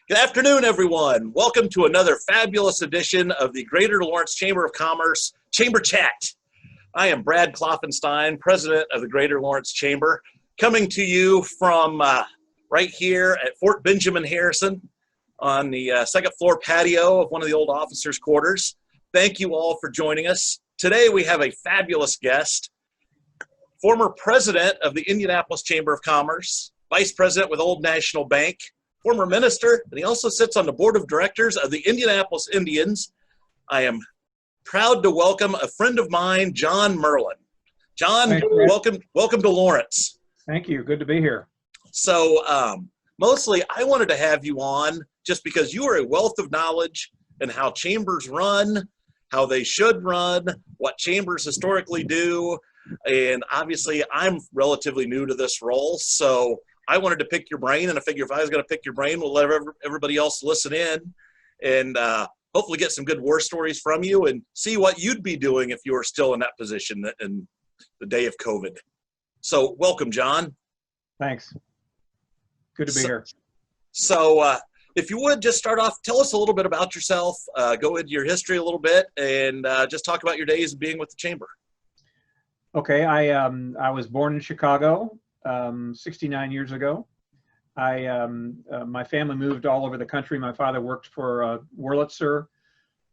Good afternoon, everyone. Welcome to another fabulous edition of the Greater Lawrence Chamber of Commerce Chamber Chat. I am Brad Kloffenstein, president of the Greater Lawrence Chamber, coming to you from right here at Fort Benjamin Harrison on the second floor patio of one of the old officers' quarters. Thank you all for joining us. Today we have a fabulous guest, former president of the Indianapolis Chamber of Commerce, vice president with Old National Bank, former minister, and he also sits on the board of directors of the Indianapolis Indians. I am proud to welcome a friend of mine, John Myrland. John, welcome to Lawrence. Thank you. Good to be here. So mostly I wanted to have you on just because you are a wealth of knowledge in how chambers run, how they should run, what chambers historically do. And obviously I'm relatively new to this role, so I wanted to pick your brain, and I figure if I was going to pick your brain, we'll let everybody else listen in and hopefully get some good war stories from you and see what you'd be doing if you were still in that position in the day of COVID. So welcome, John. Thanks. Good to be here. So if you would just start off, tell us a little bit about yourself, go into your history a little bit, and just talk about your days of being with the Chamber. Okay, I was born in Chicago 69 years ago. My family moved all over the country. My father worked for Wurlitzer,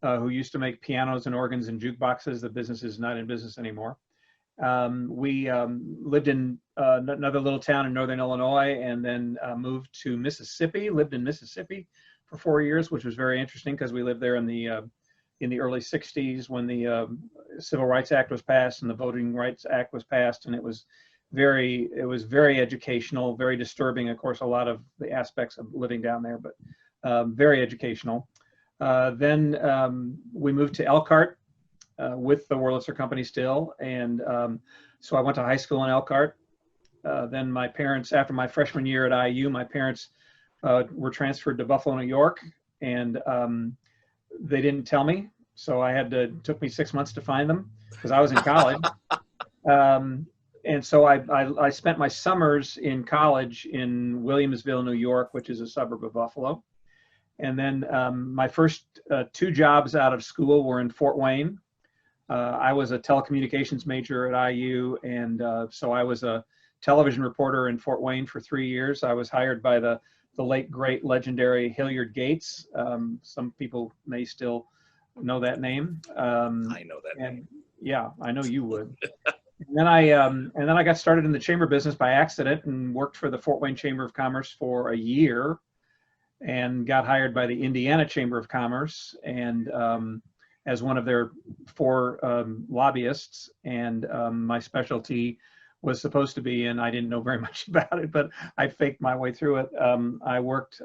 who used to make pianos and organs and jukeboxes. The business is not in business anymore. We lived in another little town in northern Illinois, and then moved to Mississippi, lived in Mississippi for 4 years, which was very interesting because we lived there in the early 60s when the Civil Rights Act was passed and the Voting Rights Act was passed, and it was very educational, very disturbing, of course, a lot of the aspects of living down there, but very educational. Then we moved to Elkhart with the Wurlitzer Company still, and so I went to high school in Elkhart. Then my parents, after my freshman year at IU, my parents were transferred to Buffalo, New York, and they didn't tell me, so it took me 6 months to find them because I was in college. And so I spent my summers in college in Williamsville, New York, which is a suburb of Buffalo. And then my first 2 jobs out of school were in Fort Wayne. I was a telecommunications major at IU, and so I was a television reporter in Fort Wayne for 3 years. I was hired by the late, great, legendary Hilliard Gates. Some people may still know that name. I know that name. Yeah, I know you would. And then I got started in the chamber business by accident and worked for the Fort Wayne Chamber of Commerce for a year, and got hired by the Indiana Chamber of Commerce and as one of their 4 lobbyists. And my specialty was supposed to be, and I didn't know very much about it, but I faked my way through it. I worked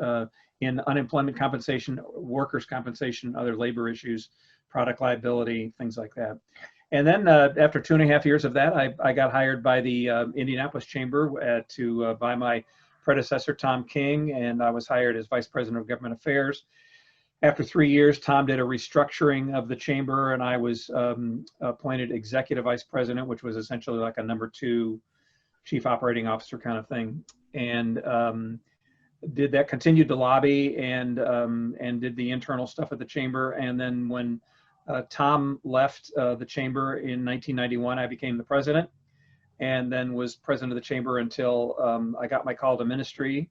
in unemployment compensation, workers' compensation, other labor issues, product liability, things like that. And then after 2.5 years of that, I got hired by the Indianapolis Chamber by my predecessor, Tom King, and I was hired as Vice President of Government Affairs. After 3 years, Tom did a restructuring of the Chamber, and I was appointed Executive Vice President, which was essentially like a number 2 Chief Operating Officer kind of thing. And continued to lobby and did the internal stuff at the Chamber. And then when Tom left the Chamber in 1991, I became the president, and then was president of the Chamber until I got my call to ministry,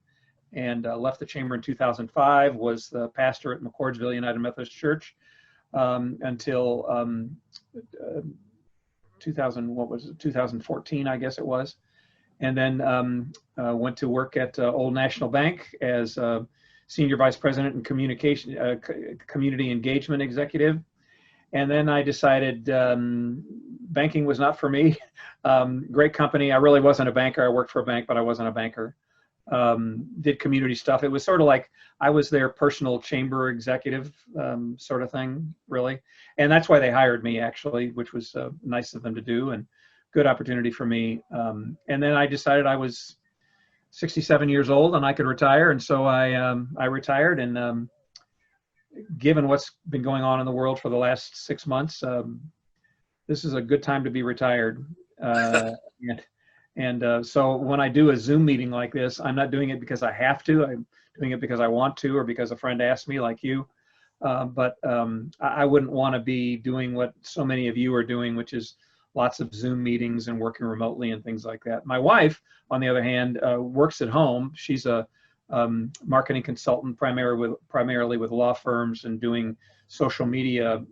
and left the Chamber in 2005, was the pastor at McCordsville United Methodist Church until 2014, I guess it was. And then went to work at Old National Bank as Senior Vice President and Community Engagement Executive. And then I decided banking was not for me. Great company. I really wasn't a banker. I worked for a bank, but I wasn't a banker. Did community stuff. It was sort of like I was their personal chamber executive sort of thing, really. And that's why they hired me, actually, which was nice of them to do and good opportunity for me. And then I decided I was 67 years old and I could retire. And so I retired, and given what's been going on in the world for the last 6 months, this is a good time to be retired. And so when I do a Zoom meeting like this, I'm not doing it because I have to. I'm doing it because I want to, or because a friend asked me, like you. But I wouldn't want to be doing what so many of you are doing, which is lots of Zoom meetings and working remotely and things like that. My wife, on the other hand, works at home. She's a marketing consultant, primarily with law firms, and doing social media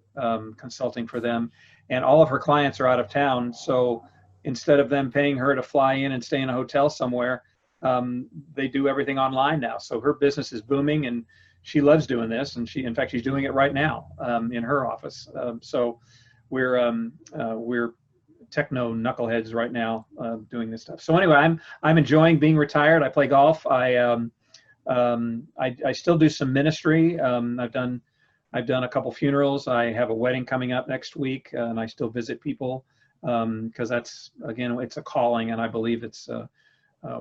consulting for them. And all of her clients are out of town. So instead of them paying her to fly in and stay in a hotel somewhere, they do everything online now. So her business is booming, and she loves doing this. And in fact, she's doing it right now in her office. So we're techno knuckleheads right now doing this stuff. So anyway, I'm enjoying being retired. I play golf. I still do some ministry. I've done a couple funerals. I have a wedding coming up next week, and I still visit people because that's, again, it's a calling, and I believe it's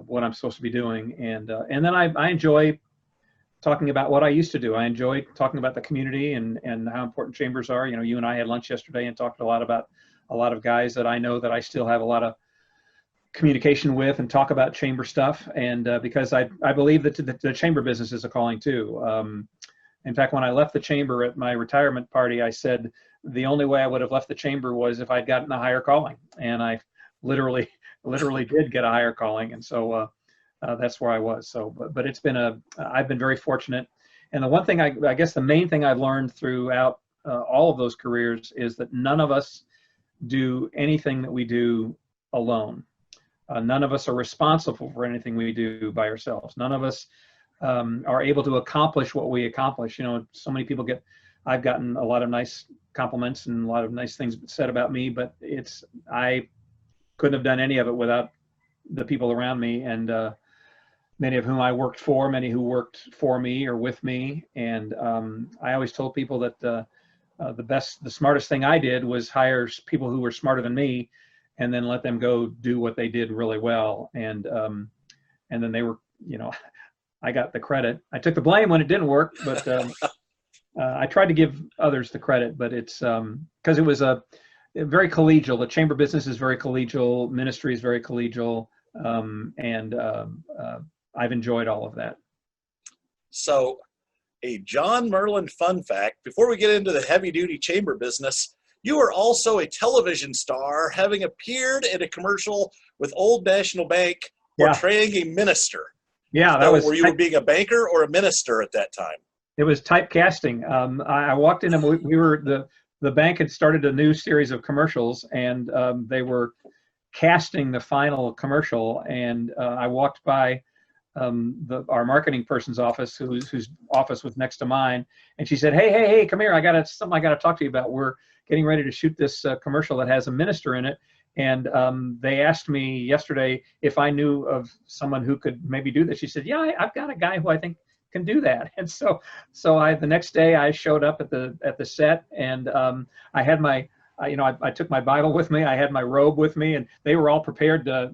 what I'm supposed to be doing. And then I enjoy talking about what I used to do. I enjoy talking about the community and how important chambers are. You know, you and I had lunch yesterday and talked a lot about a lot of guys that I know that I still have a lot of communication with and talk about chamber stuff. And because I believe that the chamber business is a calling too. In fact, when I left the chamber at my retirement party, I said the only way I would have left the chamber was if I'd gotten a higher calling. And I literally did get a higher calling. And so that's where I was. So, but it's been I've been very fortunate. And the one thing, I guess the main thing I've learned throughout all of those careers is that none of us do anything that we do alone. None of us are responsible for anything we do by ourselves. None of us are able to accomplish what we accomplish. You know, so many people I've gotten a lot of nice compliments and a lot of nice things said about me, but I couldn't have done any of it without the people around me, and many of whom I worked for, many who worked for me or with me. And I always told people that the smartest thing I did was hire people who were smarter than me, and then let them go do what they did really well. And then they were, you know, I got the credit. I took the blame when it didn't work, but I tried to give others the credit. But it's because it was very collegial. The chamber business is very collegial. Ministry is very collegial, and I've enjoyed all of that. So, a John Myrland fun fact, before we get into the heavy-duty chamber business, you are also a television star, having appeared in a commercial with Old National Bank portraying a minister. Yeah, so were you being a banker or a minister at that time? It was typecasting. I walked in, and we were the bank had started a new series of commercials, and they were casting the final commercial, and I walked by our marketing person's office, whose office was next to mine, and she said, hey, come here, I got something I got to talk to you about. We're getting ready to shoot this commercial that has a minister in it, and they asked me yesterday if I knew of someone who could maybe do this. She said, yeah, I've got a guy who I think can do that. And so the next day I showed up at the set, and I had I took my Bible with me, I had my robe with me, and they were all prepared to,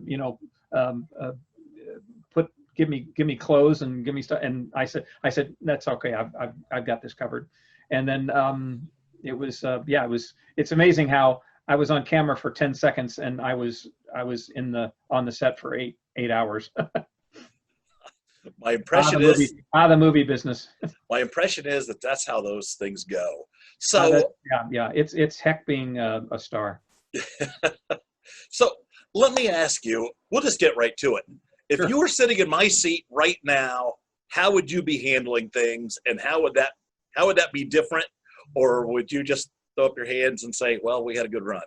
give me clothes and give me stuff. And I said, that's okay. I've got this covered. And then it's amazing how I was on camera for 10 seconds and I was on the set for eight hours. My impression is the movie business. My impression is that that's how those things go. So it's heck being a star. So let me ask you, we'll just get right to it. If you were sitting in my seat right now, how would you be handling things, and how would that be different? Or would you just throw up your hands and say, well, we had a good run?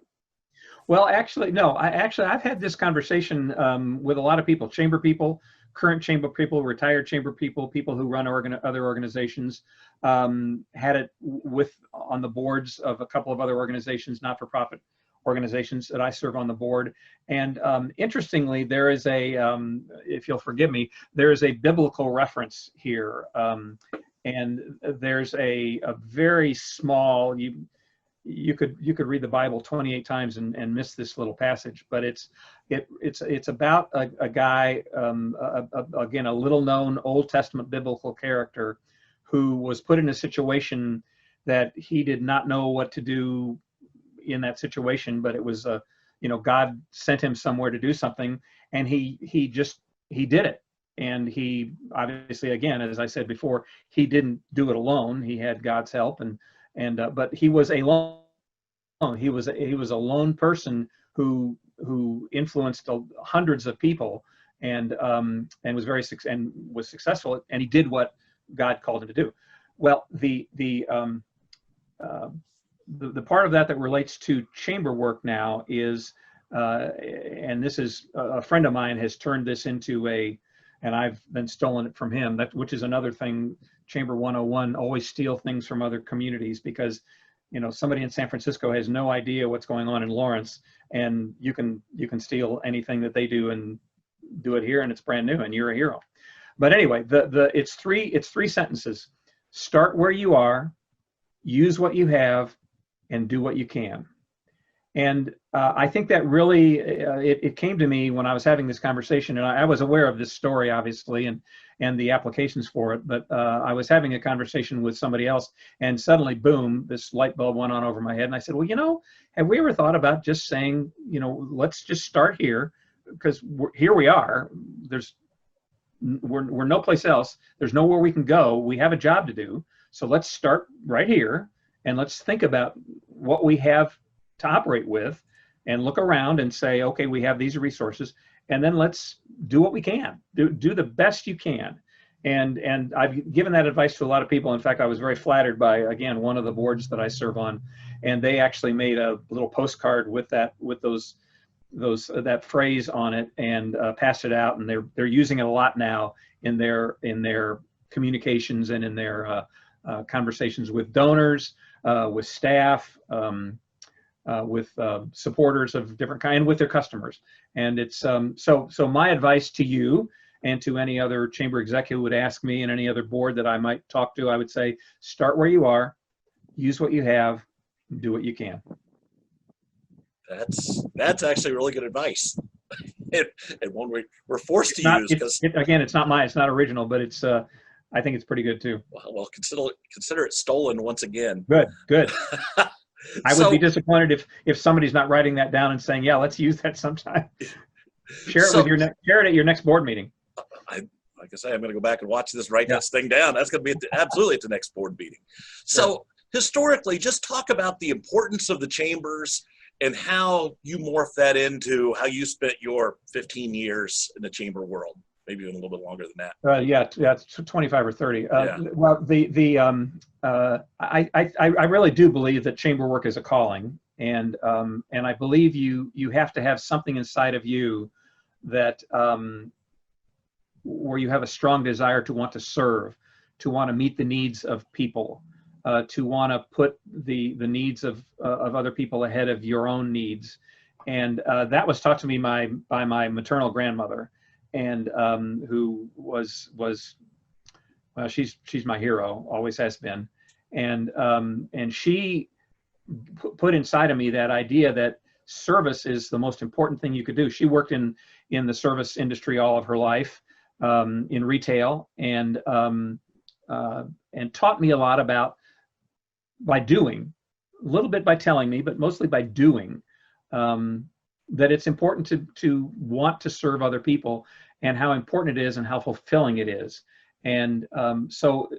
Well, actually, no. I've had this conversation with a lot of people, chamber people, current chamber people, retired chamber people, people who run other organizations, had it on the boards of a couple of other organizations, not-for-profit organizations that I serve on the board. And interestingly, there is if you'll forgive me, there is a biblical reference here. And there's a very small, you could read the Bible 28 times and miss this little passage, but it's about a guy, again, a little known Old Testament biblical character who was put in a situation that he did not know what to do in that situation, but it was God sent him somewhere to do something, and he did it. And he obviously, again, as I said before, he didn't do it alone. He had God's help, but he was alone. He was a lone person who influenced hundreds of people, and was successful, and he did what God called him to do. Well, the part of that relates to chamber work now is, and this is a friend of mine has turned this into and I've then stolen it from him, which is another thing, Chamber 101, always steal things from other communities, because somebody in San Francisco has no idea what's going on in Lawrence, and you can steal anything that they do and do it here, and it's brand new, and you're a hero. But anyway, it's three sentences. Start where you are, use what you have, and do what you can. And I think that really, it came to me when I was having this conversation, and I was aware of this story, obviously, and the applications for it, but I was having a conversation with somebody else, and suddenly, boom, this light bulb went on over my head, and I said, well, have we ever thought about just saying, let's just start here, because here we are, we're no place else, there's nowhere we can go, we have a job to do, so let's start right here, and let's think about what we have to operate with, and look around and say, okay, we have these resources, and then let's do what we can, do the best you can. And I've given that advice to a lot of people. In fact, I was very flattered by, again, one of the boards that I serve on, and they actually made a little postcard with that phrase on it, and passed it out, and they're using it a lot now in their communications and in their conversations with donors, with staff, with supporters of different kind, and with their customers. And it's so my advice to you and to any other chamber executive who would ask me, and any other board that I might talk to, I would say, start where you are, use what you have, do what you can. That's actually really good advice, and one we're forced to use, because again, it's not original, but it's I think it's pretty good too. Well, consider it stolen once again. Good. I would be disappointed if somebody's not writing that down and saying, yeah, let's use that sometime. Share it at your next board meeting. Like I say, I'm going to go back and watch this, write this thing down. That's going to be absolutely at the next board meeting. So historically, just talk about the importance of the chambers and how you morph that into how you spent your 15 years in the chamber world. Maybe even a little bit longer than that. Yeah, it's 25 or 30. Well, I really do believe that chamber work is a calling, and I believe you have to have something inside of you that where you have a strong desire to want to serve, to want to meet the needs of people, to want to put the needs of other people ahead of your own needs, and that was taught to me by my maternal grandmother. And who was she's my hero, always has been, and she put inside of me that idea that service is the most important thing you could do. She worked in the service industry all of her life, in retail, and taught me a lot about, by doing, a little bit by telling me, but mostly by doing, that it's important to want to serve other people, and how important it is and how fulfilling it is. And so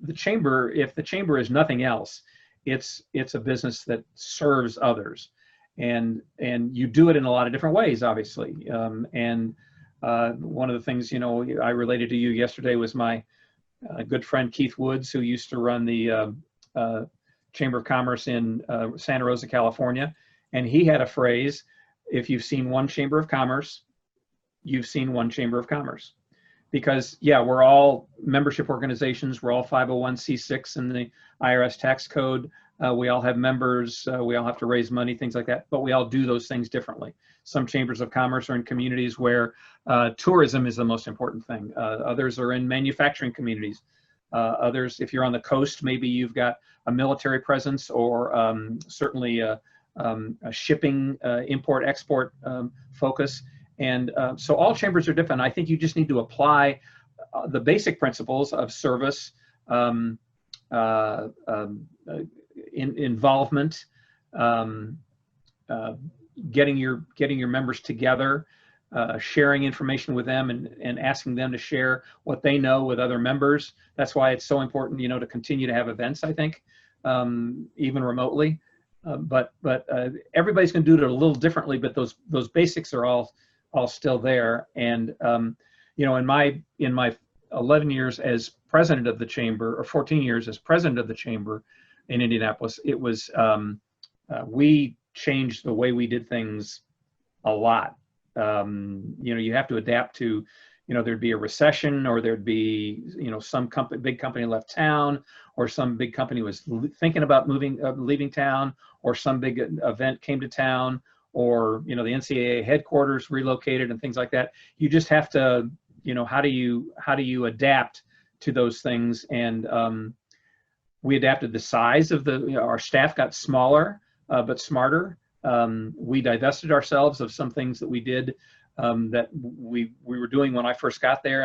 the chamber, if the chamber is nothing else, it's a business that serves others. And you do it in a lot of different ways, obviously. And one of the things, I related to you yesterday was my good friend Keith Woods, who used to run the Chamber of Commerce in Santa Rosa, California. And he had a phrase: if you've seen one Chamber of Commerce, you've seen one Chamber of Commerce. Because, yeah, we're all membership organizations. We're all 501c6 in the IRS tax code. We all have members. We all have to raise money, things like that. But we all do those things differently. Some chambers of commerce are in communities where tourism is the most important thing. Others are in manufacturing communities. Others, if you're on the coast, maybe you've got a military presence, or certainly a shipping, import-export focus. And so all chambers are different. I think you just need to apply the basic principles of service, involvement, getting your members together, sharing information with them, and asking them to share what they know with other members. That's why it's so important, to continue to have events, I think, even remotely. But everybody's going to do it a little differently, but those basics are all still there. And in my 11 years as president of the chamber, or 14 years as president of the chamber in Indianapolis, it was we changed the way we did things a lot. You have to adapt to, there'd be a recession, or there'd be, some big company left town, or some big company was thinking about leaving town, or some big event came to town, or, the NCAA headquarters relocated and things like that. You just have to, how do you adapt to those things? And we adapted the size of our staff got smaller, but smarter. We divested ourselves of some things that we did that we were doing when I first got there,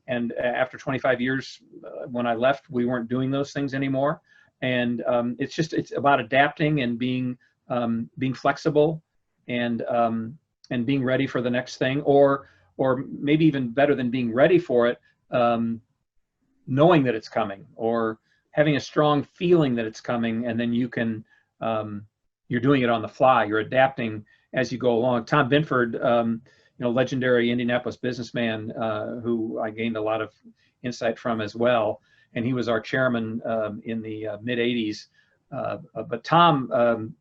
and after 25 years when I left, we weren't doing those things anymore. And it's about adapting and being flexible, and being ready for the next thing, or maybe even better than being ready for it, knowing that it's coming, or having a strong feeling that it's coming, and then you can you're doing it on the fly. You're adapting as you go along. Tom Binford, legendary Indianapolis businessman, who I gained a lot of insight from as well, and he was our chairman in the mid '80s. But Tom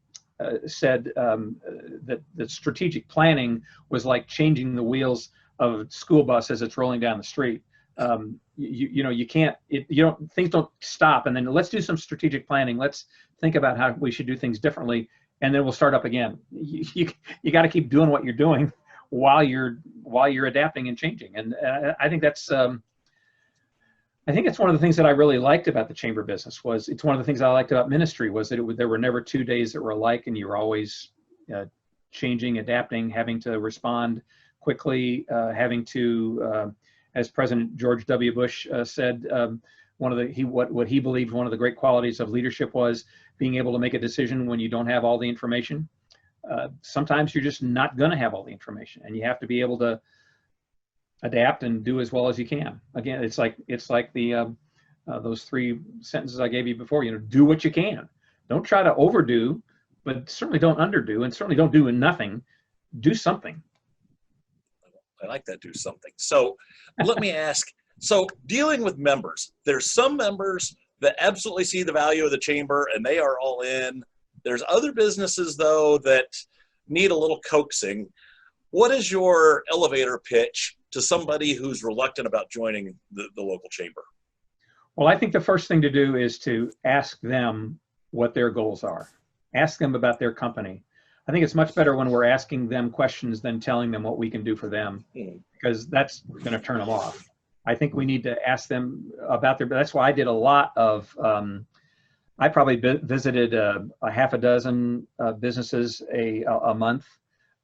said that strategic planning was like changing the wheels of a school bus as it's rolling down the street. You can't, things don't stop, and then let's do some strategic planning. Let's think about how we should do things differently, and then we'll start up again. You got to keep doing what you're doing while you're adapting and changing. And I think that's it's one of the things that I really liked about the chamber business. It's one of the things I liked about ministry was that there were never 2 days that were alike, and you were always changing, adapting, having to respond quickly, having to, as President George W. Bush said, what he believed one of the great qualities of leadership was being able to make a decision when you don't have all the information. Sometimes you're just not going to have all the information, and you have to be able to adapt and do as well as you can. Again, it's like the those 3 sentences I gave you before. Do what you can. Don't try to overdo, but certainly don't underdo, and certainly don't do nothing. Do something. I like that. Do something. So let me ask. So dealing with members, there's some members that absolutely see the value of the chamber and they are all in. There's other businesses, though, that need a little coaxing. What is your elevator pitch to somebody who's reluctant about joining the local chamber? Well, I think the first thing to do is to ask them what their goals are. Ask them about their company. I think it's much better when we're asking them questions than telling them what we can do for them, because that's going to turn them off. I think we need to ask them about that's why I did a lot of, I probably visited a half a dozen businesses a month.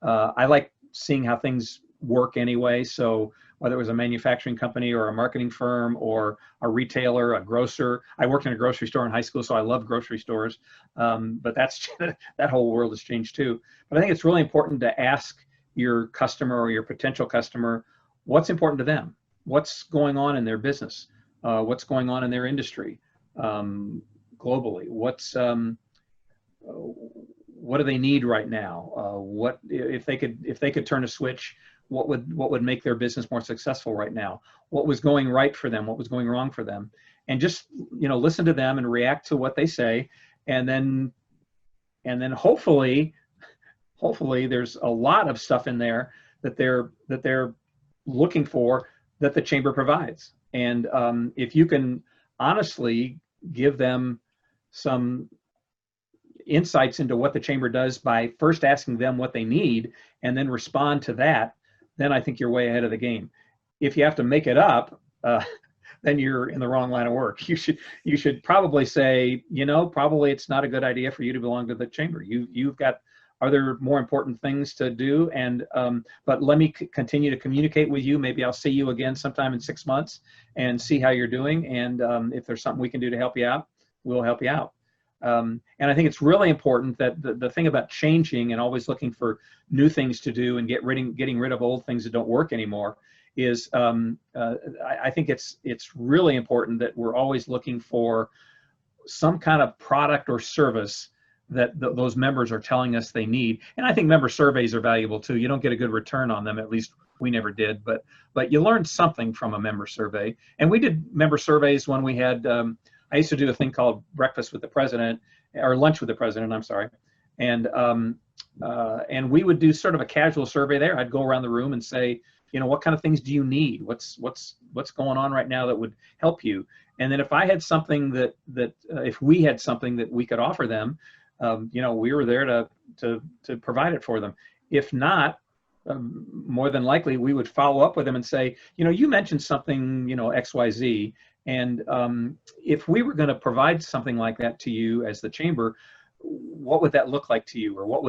I like seeing how things work anyway. So whether it was a manufacturing company or a marketing firm or a retailer, a grocer. I worked in a grocery store in high school, so I love grocery stores. But that whole world has changed too. But I think it's really important to ask your customer or your potential customer what's important to them, what's going on in their business, what's going on in their industry globally, what do they need right now? What if they could turn a switch? What would make their business more successful right now? What was going right for them? What was going wrong for them? And just listen to them and react to what they say, and then hopefully there's a lot of stuff in there that they're looking for that the chamber provides. And if you can honestly give them some insights into what the chamber does by first asking them what they need and then respond to that, then I think you're way ahead of the game. If you have to make it up, then you're in the wrong line of work. You should probably say, probably it's not a good idea for you to belong to the chamber. You've got other more important things to do, and but let me continue to communicate with you. Maybe I'll see you again sometime in 6 months and see how you're doing. And if there's something we can do to help you out, we'll help you out. And I think it's really important that the thing about changing and always looking for new things to do and getting rid of old things that don't work anymore is, I think it's really important that we're always looking for some kind of product or service that those members are telling us they need. And I think member surveys are valuable too. You don't get a good return on them, at least we never did, but you learn something from a member survey. And we did member surveys when we had, I used to do a thing called breakfast with the president, or lunch with the president, I'm sorry. And we would do sort of a casual survey there. I'd go around the room and say, what kind of things do you need? What's going on right now that would help you? And then if I had something if we had something that we could offer them, we were there to provide it for them. If not, more than likely we would follow up with them and say, you mentioned something, XYZ, and if we were going to provide something like that to you as the chamber, what would that look like to you, or what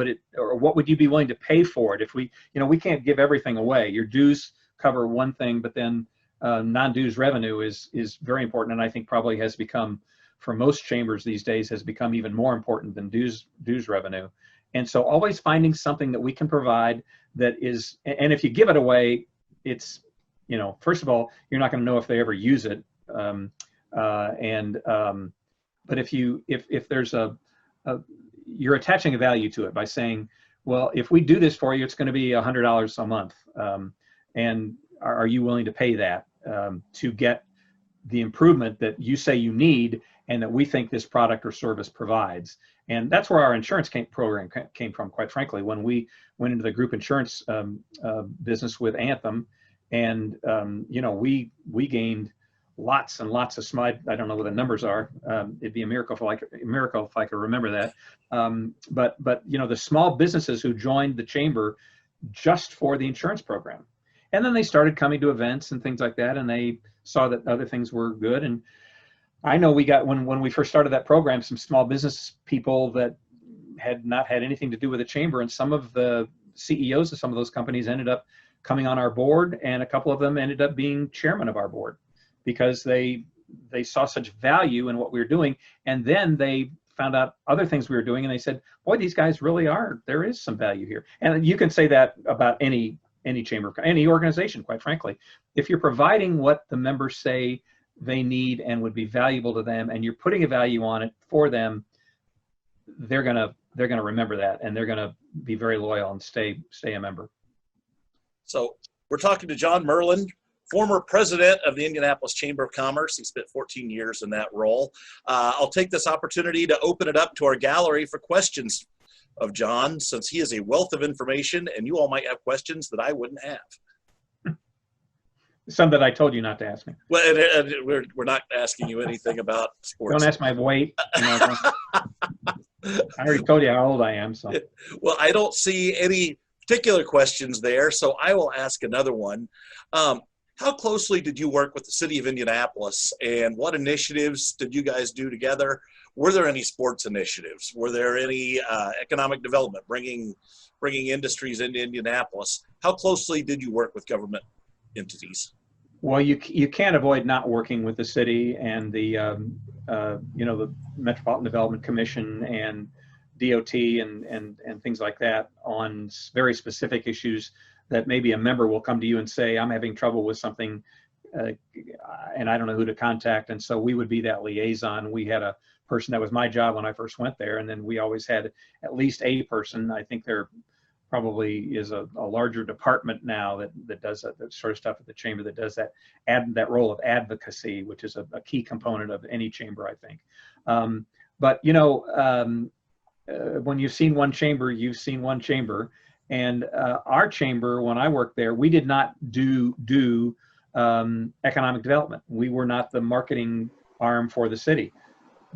would you be willing to pay for it? If we can't give everything away. Your dues cover one thing, but then non-dues revenue is very important, and I think probably has become, for most chambers these days, has become even more important than dues revenue. And so always finding something that we can provide that is, and if you give it away, it's, first of all, you're not going to know if they ever use it. But if there's you're attaching a value to it by saying, well, if we do this for you, it's going to be $100 a month. And are you willing to pay that to get the improvement that you say you need and that we think this product or service provides? And that's where our insurance program came from, quite frankly, when we went into the group insurance business with Anthem. And, we gained lots and lots of I don't know what the numbers are. It'd be a miracle if I could remember that. But the small businesses who joined the chamber just for the insurance program. And then they started coming to events and things like that, and they saw that other things were good. And I know we got, when we first started that program, some small business people that had not had anything to do with the chamber, and some of the CEOs of some of those companies ended up coming on our board, and a couple of them ended up being chairman of our board because they saw such value in what we were doing. And then they found out other things we were doing, and they said, boy, these guys really there is some value here. And you can say that about any chamber, any organization, quite frankly. If you're providing what the members say they need and would be valuable to them, and you're putting a value on it for them, they're gonna remember that, and they're gonna be very loyal and stay a member. So we're talking to John Myrland, former president of the Indianapolis Chamber of Commerce. He spent 14 years in that role. I'll take this opportunity to open it up to our gallery for questions of John, since he is a wealth of information, and you all might have questions that I wouldn't have. Some that I told you not to ask me. Well, we're not asking you anything about sports. Don't ask my weight. I already told you how old I am. So. Well, I don't see any particular questions there, so I will ask another one. How closely did you work with the city of Indianapolis, and what initiatives did you guys do together? Were there any sports initiatives? Were there any economic development, bringing industries into Indianapolis? How closely did you work with government entities? Well, you can't avoid not working with the city and the the Metropolitan Development Commission and DOT and things like that on very specific issues that maybe a member will come to you and say, I'm having trouble with something and I don't know who to contact. And so we would be that liaison. We had a person, that was my job when I first went there, and then we always had at least a person. I think there probably is a larger department now that does that sort of stuff at the chamber, that does that role of advocacy, which is a key component of any chamber, I think. But when you've seen one chamber, you've seen one chamber. And our chamber, when I worked there, we did not do economic development. We were not the marketing arm for the city.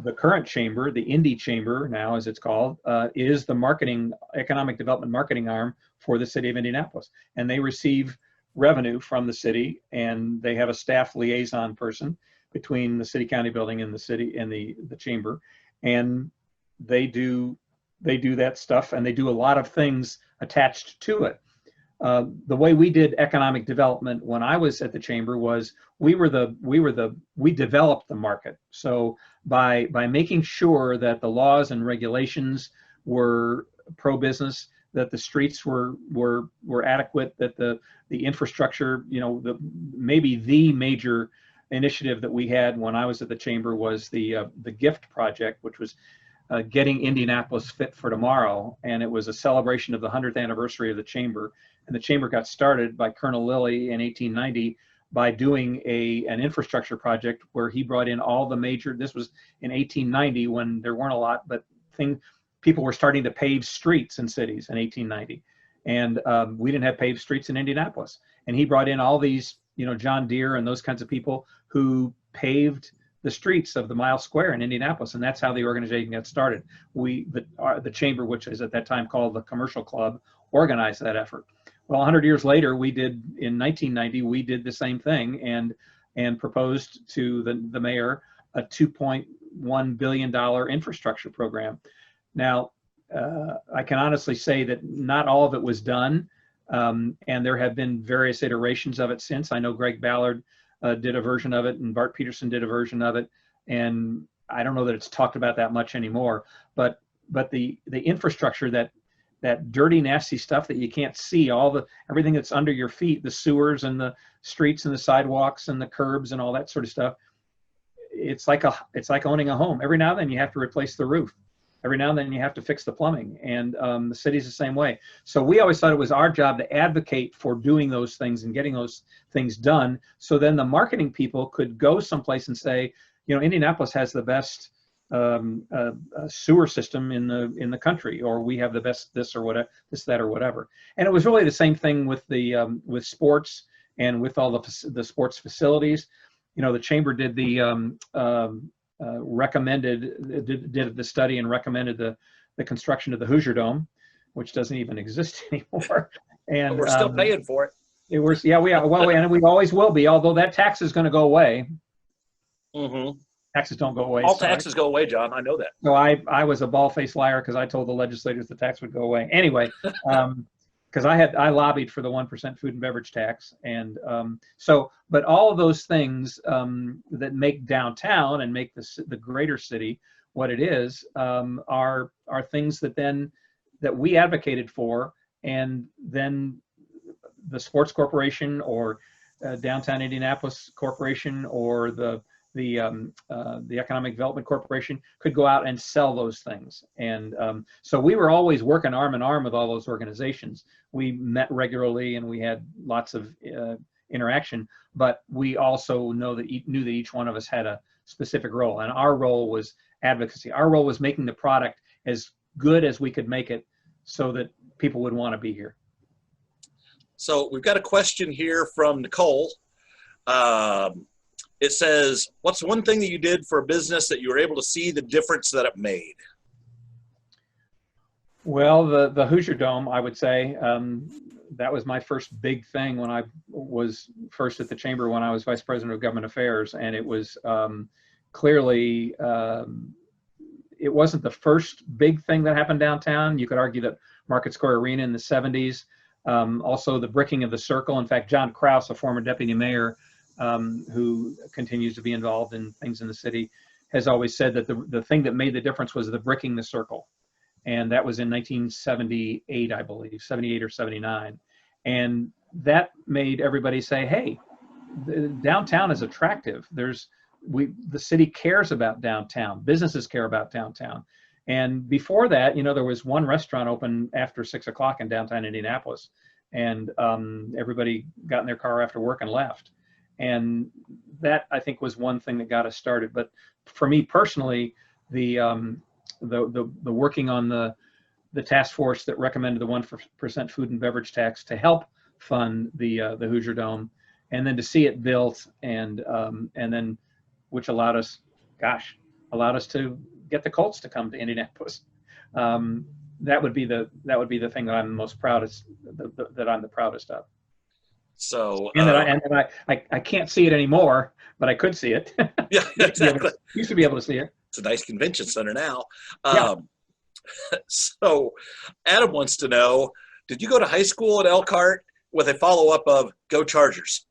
The current chamber, the Indy Chamber now, as it's called, is the economic development marketing arm for the city of Indianapolis. And they receive revenue from the city, and they have a staff liaison person between the city county building and the city and the chamber. And they do that stuff, and they do a lot of things attached to it. the way we did economic development when I was at the chamber was we developed the market. So by making sure that the laws and regulations were pro-business, that the streets were adequate, that the infrastructure, maybe the major initiative that we had when I was at the chamber was the GIFT project, which was getting Indianapolis fit for tomorrow, and it was a celebration of the 100th anniversary of the chamber. And the chamber got started by Colonel Lilly in 1890 by doing an infrastructure project where he brought in all the major. This was in 1890 when there weren't a lot, but people were starting to pave streets in cities in 1890, and we didn't have paved streets in Indianapolis. And he brought in all these, John Deere and those kinds of people who paved the streets of the mile square in Indianapolis, and that's how the organization got started. The chamber, which is at that time called the Commercial Club, organized that effort. Well, 100 years later, in 1990, we did the same thing and proposed to the mayor a $2.1 billion infrastructure program. Now, I can honestly say that not all of it was done, and there have been various iterations of it since. I know Greg Ballard did a version of it, and Bart Peterson did a version of it, and I don't know that it's talked about that much anymore. But the infrastructure, that dirty, nasty stuff that you can't see, everything that's under your feet, the sewers and the streets and the sidewalks and the curbs and all that sort of stuff, it's like owning a home. Every now and then you have to replace the roof. Every now and then you have to fix the plumbing, and the city's the same way. So we always thought it was our job to advocate for doing those things and getting those things done. So then the marketing people could go someplace and say, Indianapolis has the best sewer system in the country, or we have the best this or whatever, this, that, or whatever. And it was really the same thing with with sports and with all the sports facilities. The chamber did did the study and recommended the construction of the Hoosier Dome, which doesn't even exist anymore. And but we're still paying for it. It was, yeah, and we always will be, although that tax is going to go away. Mm-hmm. Taxes don't go away. All taxes go away, John. I know that. So I was a bald-faced liar because I told the legislators the tax would go away. Anyway, because I lobbied for the 1% food and beverage tax, and but all of those things that make downtown and make the greater city what it is are things that we advocated for, and then the Sports Corporation or Downtown Indianapolis Corporation or the Economic Development Corporation could go out and sell those things. And so we were always working arm in arm with all those organizations. We met regularly and we had lots of interaction, but we also knew that each one of us had a specific role, and our role was advocacy. Our role was making the product as good as we could make it so that people would want to be here. So we've got a question here from Nicole. It says, what's one thing that you did for a business that you were able to see the difference that it made? Well, the Hoosier Dome, I would say, that was my first big thing when I was first at the chamber when I was Vice President of Government Affairs. And it was clearly, it wasn't the first big thing that happened downtown. You could argue that Market Square Arena in the 70s, also the bricking of the Circle. In fact, John Krause, a former deputy mayor, who continues to be involved in things in the city, has always said that the thing that made the difference was the bricking the Circle. And that was in 1978, I believe, 78 or 79. And that made everybody say, hey, downtown is attractive. The city cares about downtown. Businesses care about downtown. And before that, there was one restaurant open after 6 o'clock in downtown Indianapolis. And everybody got in their car after work and left. And that, I think, was one thing that got us started. But for me personally, the working on the task force that recommended the 1% food and beverage tax to help fund the Hoosier Dome, and then to see it built, and then which allowed us to get the Colts to come to Indianapolis. That would be the thing that I'm most proudest that I'm the proudest of. So I can't see it anymore, but I could see it. Yeah, exactly. Used to be able to see it. It's a nice convention center now. Yeah. So Adam wants to know, Did you go to high school at Elkhart with a follow-up of Go Chargers?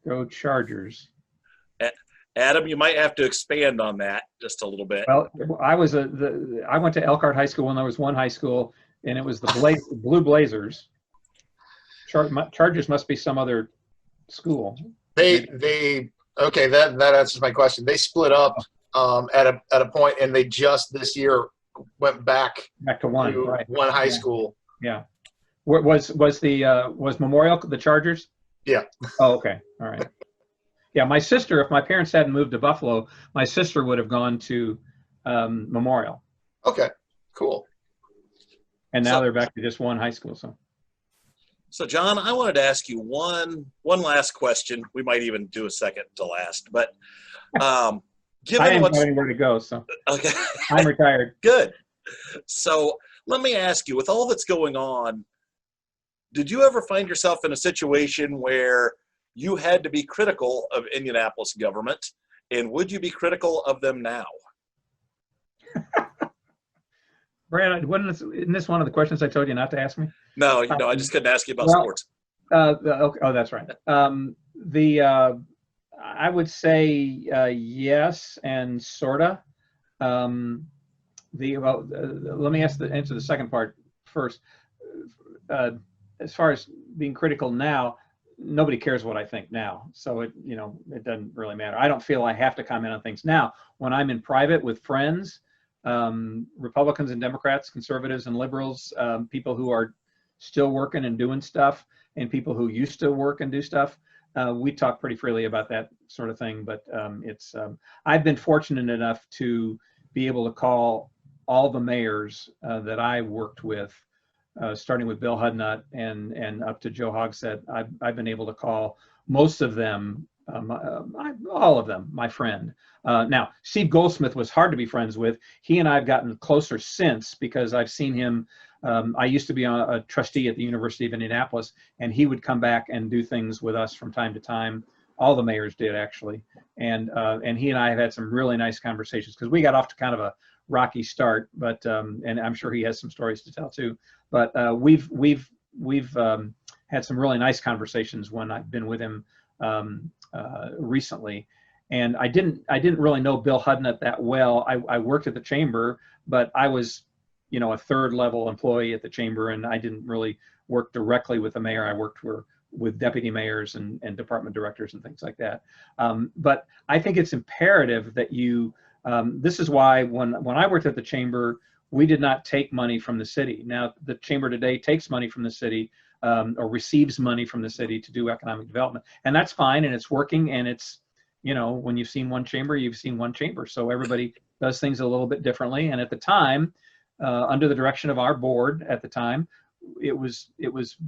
Go Chargers. Adam, you might have to expand on that just a little bit. Well, I went to Elkhart High School when there was one high school, and it was the Blue Blazers. Chargers must be some other school. Okay, that answers my question. They split up at a point, and they just this year went back to one, right? One high school. Yeah. Was Memorial the Chargers? Yeah. Oh, okay. All right. Yeah, my sister, if my parents hadn't moved to Buffalo, my sister would have gone to Memorial. Okay, cool. And now they're back to just one high school. So John, I wanted to ask you one last question. We might even do a second to last, but given I didn't know anywhere to go, so okay, I'm retired. Good. So let me ask you, with all that's going on, did you ever find yourself in a situation where you had to be critical of Indianapolis government, and would you be critical of them now? Brad, isn't this one of the questions I told you not to ask me? No, I just couldn't ask you about sports. Okay, oh, that's right. I would say yes and sorta. Let me answer the second part first. As far as being critical now, nobody cares what I think now, so it doesn't really matter. I don't feel I have to comment on things now. When I'm in private with friends, Republicans and Democrats, conservatives and liberals, people who are still working and doing stuff, and people who used to work and do stuff, we talk pretty freely about that sort of thing. But I've been fortunate enough to be able to call all the mayors that I worked with, starting with Bill Hudnut and up to Joe Hogsett. I've been able to call most of them, all of them, my friend. Now, Steve Goldsmith was hard to be friends with. He and I have gotten closer since, because I've seen him. I used to be a trustee at the University of Indianapolis, and he would come back and do things with us from time to time. All the mayors did, actually. And he and I have had some really nice conversations, because we got off to kind of a rocky start, but and I'm sure he has some stories to tell too. But we've had some really nice conversations when I've been with him recently. And I didn't really know Bill Hudnut that well. I worked at the chamber, but I was, a third level employee at the chamber, and I didn't really work directly with the mayor. I worked with deputy mayors and department directors and things like that. But I think it's imperative that you. This is why when I worked at the chamber, we did not take money from the city. Now the chamber today takes money from the city, or receives money from the city to do economic development, and that's fine, and it's working, and it's. When you've seen one chamber, you've seen one chamber. So everybody does things a little bit differently. And at the time, under the direction of our board at the time, it was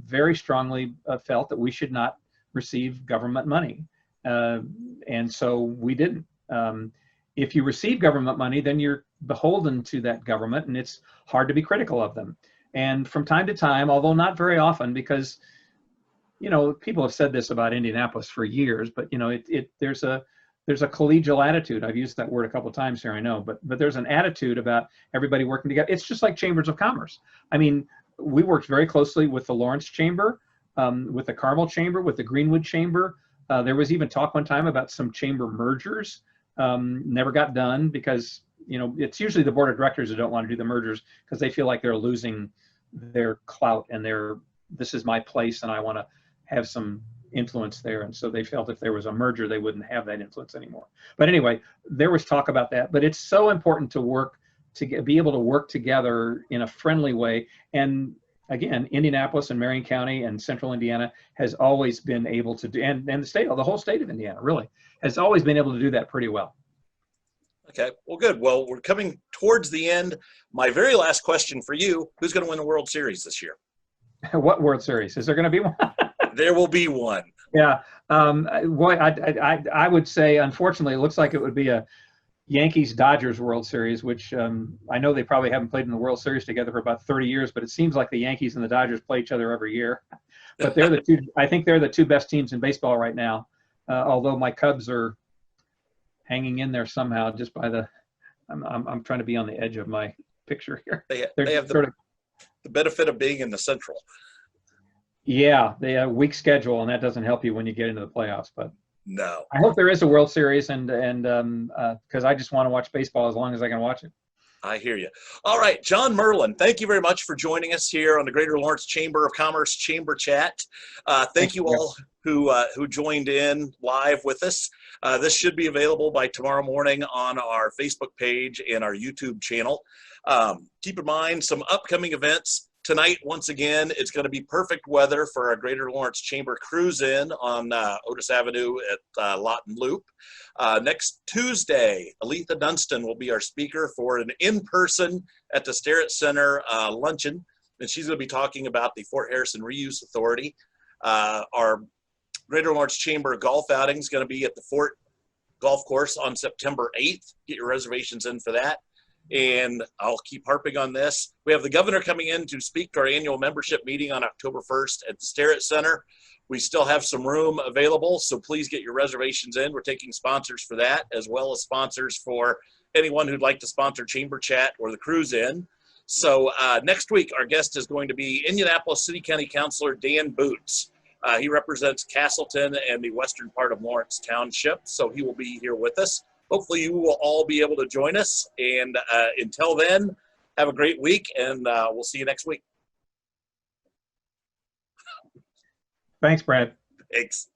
very strongly felt that we should not receive government money. And so we didn't. If you receive government money, then you're beholden to that government, and it's hard to be critical of them. And from time to time, although not very often, because people have said this about Indianapolis for years, but there's a collegial attitude. I've used that word a couple of times here, I know, but there's an attitude about everybody working together. It's just like chambers of commerce. I mean, we worked very closely with the Lawrence Chamber, with the Carmel Chamber, with the Greenwood Chamber. There was even talk one time about some chamber mergers. Never got done, because it's usually the board of directors who don't want to do the mergers, because they feel like they're losing their clout and this is my place and I want to have some influence there. And so they felt if there was a merger, they wouldn't have that influence anymore. But anyway, there was talk about that. But it's so important to be able to work together in a friendly way. And again, Indianapolis and Marion County and Central Indiana has always been able to do, and the whole state of Indiana really has always been able to do that pretty well. Okay, well, good. Well, we're coming towards the end. My very last question for you: who's going to win the World Series this year? What World Series? Is there going to be one? There will be one. Yeah. Boy, I would say, unfortunately, it looks like it would be a Yankees-Dodgers World Series, which I know they probably haven't played in the World Series together for about 30 years, but it seems like the Yankees and the Dodgers play each other every year. But I think they're the two best teams in baseball right now, although my Cubs are hanging in there somehow just by I'm trying to be on the edge of my picture here. They have the the benefit of being in the Central. Yeah, they have a weak schedule, and that doesn't help you when you get into the playoffs. But No. I hope there is a World Series, and because I just want to watch baseball as long as I can watch it. I hear you. All right, John Myrland, thank you very much for joining us here on the Greater Lawrence Chamber of Commerce Chamber Chat. Thank you all who joined in live with us. This should be available by tomorrow morning on our Facebook page and our YouTube channel. Keep in mind some upcoming events. Tonight, once again, it's going to be perfect weather for our Greater Lawrence Chamber Cruise In on Otis Avenue at Lawton Loop. Next Tuesday, Aletha Dunstan will be our speaker for an in-person at the Starrett Center luncheon, and she's going to be talking about the Fort Harrison Reuse Authority. Our Greater Lawrence Chamber golf outing is going to be at the Fort Golf Course on September 8th. Get your reservations in for that. And I'll keep harping on this. We have the governor coming in to speak to our annual membership meeting on October 1st at the Starrett Center. We still have some room available, so please get your reservations in. We're taking sponsors for that, as well as sponsors for anyone who'd like to sponsor Chamber Chat or the Cruise In. So next week, our guest is going to be Indianapolis City County Councilor Dan Boots. He represents Castleton and the western part of Lawrence Township, so he will be here with us. Hopefully you will all be able to join us. And until then, have a great week, and we'll see you next week. Thanks, Brad. Thanks.